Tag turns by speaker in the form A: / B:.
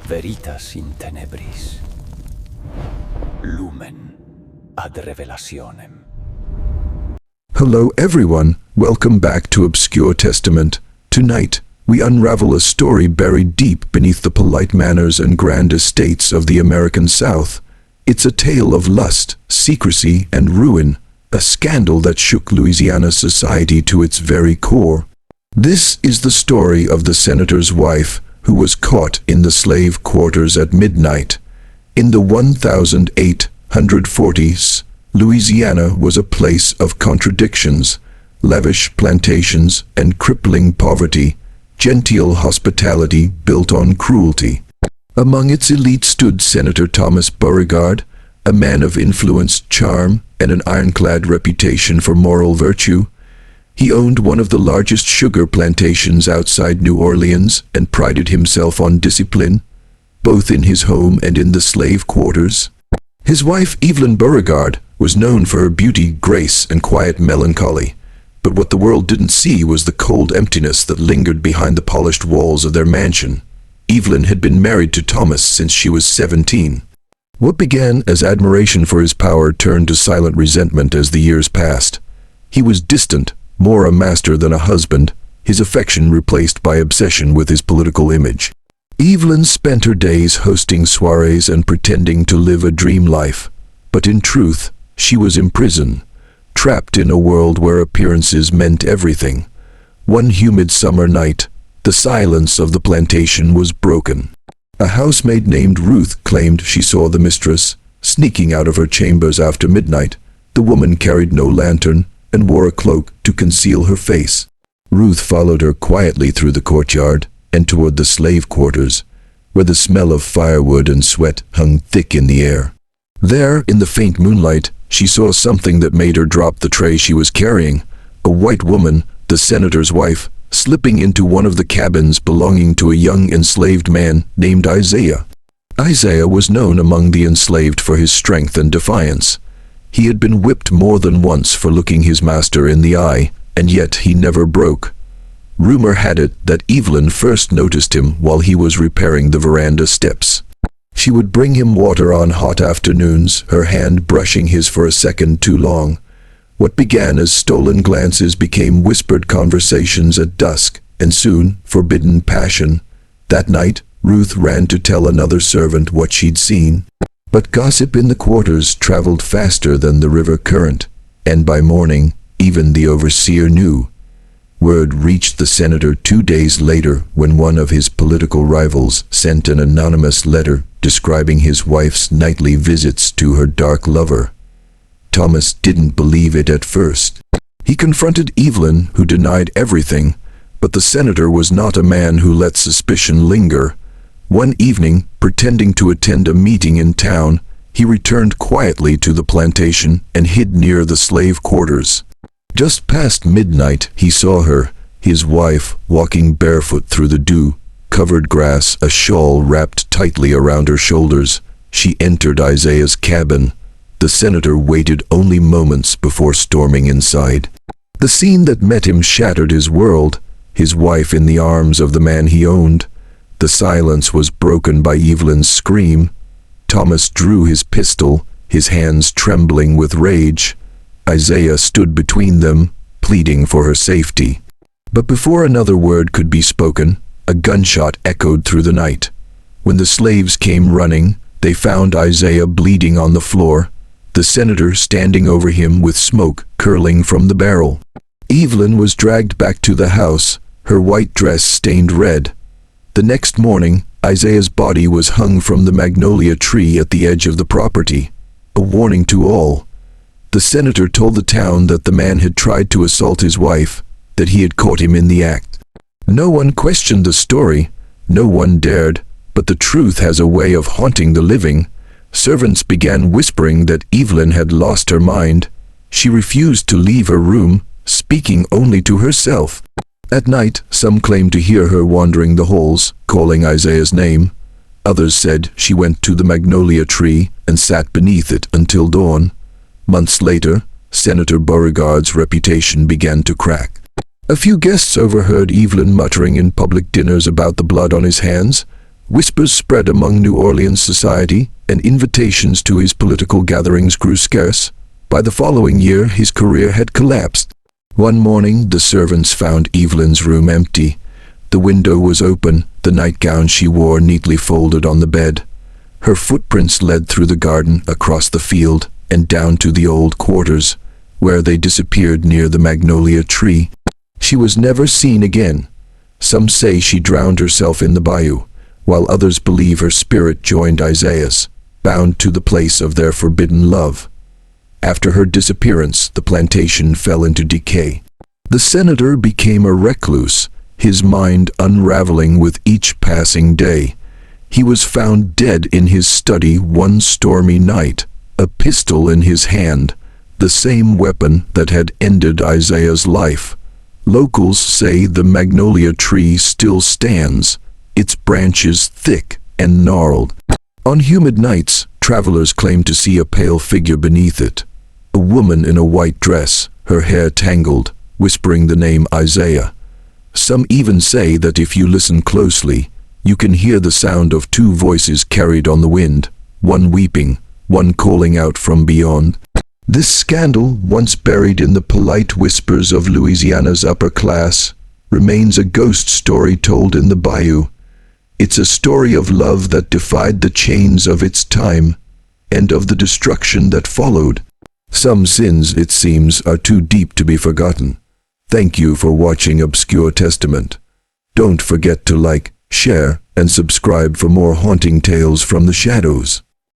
A: Veritas in tenebris. Lumen ad revelationem.
B: Hello everyone, welcome back to Obscure Testament. Tonight, we unravel a story buried deep beneath the polite manners and grand estates of the American South. It's a tale of lust, secrecy, and ruin, a scandal that shook Louisiana society to its very core. This is the story of the senator's wife, who was caught in the slave quarters at midnight. In the 1840s, Louisiana was a place of contradictions, lavish plantations and crippling poverty, genteel hospitality built on cruelty. Among its elite stood Senator Thomas Beauregard, a man of influence, charm, and an ironclad reputation for moral virtue. He owned one of the largest sugar plantations outside New Orleans and prided himself on discipline, both in his home and in the slave quarters. His wife, Evelyn Beauregard, was known for her beauty, grace, and quiet melancholy. But what the world didn't see was the cold emptiness that lingered behind the polished walls of their mansion. Evelyn had been married to Thomas since she was 17. What began as admiration for his power turned to silent resentment as the years passed. He was distant, more a master than a husband, his affection replaced by obsession with his political image. Evelyn spent her days hosting soirees and pretending to live a dream life. But in truth, she was imprisoned, trapped in a world where appearances meant everything. One humid summer night, the silence of the plantation was broken. A housemaid named Ruth claimed she saw the mistress sneaking out of her chambers after midnight. The woman carried no lantern and wore a cloak to conceal her face. Ruth followed her quietly through the courtyard and toward the slave quarters, where the smell of firewood and sweat hung thick in the air. There, in the faint moonlight, she saw something that made her drop the tray she was carrying. A white woman, the senator's wife, slipping into one of the cabins belonging to a young enslaved man named Isaiah. Isaiah was known among the enslaved for his strength and defiance. He had been whipped more than once for looking his master in the eye, and yet he never broke. Rumor had it that Evelyn first noticed him while he was repairing the veranda steps. She would bring him water on hot afternoons, her hand brushing his for a second too long. What began as stolen glances became whispered conversations at dusk, and soon forbidden passion. That night, Ruth ran to tell another servant what she'd seen. But gossip in the quarters traveled faster than the river current, and by morning, even the overseer knew. Word reached the senator 2 days later when one of his political rivals sent an anonymous letter describing his wife's nightly visits to her dark lover. Thomas didn't believe it at first. He confronted Evelyn, who denied everything, but the senator was not a man who let suspicion linger. One evening, pretending to attend a meeting in town, he returned quietly to the plantation and hid near the slave quarters. Just past midnight, he saw her, his wife, walking barefoot through the dew-covered grass, a shawl wrapped tightly around her shoulders. She entered Isaiah's cabin. The senator waited only moments before storming inside. The scene that met him shattered his world, his wife in the arms of the man he owned. The silence was broken by Evelyn's scream. Thomas drew his pistol, his hands trembling with rage. Isaiah stood between them, pleading for her safety. But before another word could be spoken, a gunshot echoed through the night. When the slaves came running, they found Isaiah bleeding on the floor, the senator standing over him with smoke curling from the barrel. Evelyn was dragged back to the house, her white dress stained red. The next morning, Isaiah's body was hung from the magnolia tree at the edge of the property, a warning to all. The senator told the town that the man had tried to assault his wife, that he had caught him in the act. No one questioned the story, no one dared, but the truth has a way of haunting the living. Servants began whispering that Evelyn had lost her mind. She refused to leave her room, speaking only to herself. At night, some claimed to hear her wandering the halls, calling Isaiah's name. Others said she went to the magnolia tree and sat beneath it until dawn. Months later, Senator Beauregard's reputation began to crack. A few guests overheard Evelyn muttering in public dinners about the blood on his hands. Whispers spread among New Orleans society, and invitations to his political gatherings grew scarce. By the following year, his career had collapsed. One morning, the servants found Evelyn's room empty. The window was open, the nightgown she wore neatly folded on the bed. Her footprints led through the garden, across the field, and down to the old quarters, where they disappeared near the magnolia tree. She was never seen again. Some say she drowned herself in the bayou, while others believe her spirit joined Isaiah's, bound to the place of their forbidden love. After her disappearance, the plantation fell into decay. The senator became a recluse, his mind unraveling with each passing day. He was found dead in his study one stormy night, a pistol in his hand, the same weapon that had ended Isaiah's life. Locals say the magnolia tree still stands, its branches thick and gnarled. On humid nights, travelers claim to see a pale figure beneath it. A woman in a white dress, her hair tangled, whispering the name Isaiah. Some even say that if you listen closely, you can hear the sound of two voices carried on the wind, one weeping, one calling out from beyond. This scandal, once buried in the polite whispers of Louisiana's upper class, remains a ghost story told in the bayou. It's a story of love that defied the chains of its time, and of the destruction that followed. Some sins, it seems, are too deep to be forgotten. Thank you for watching Obscure Testament. Don't forget to like, share, and subscribe for more haunting tales from the shadows.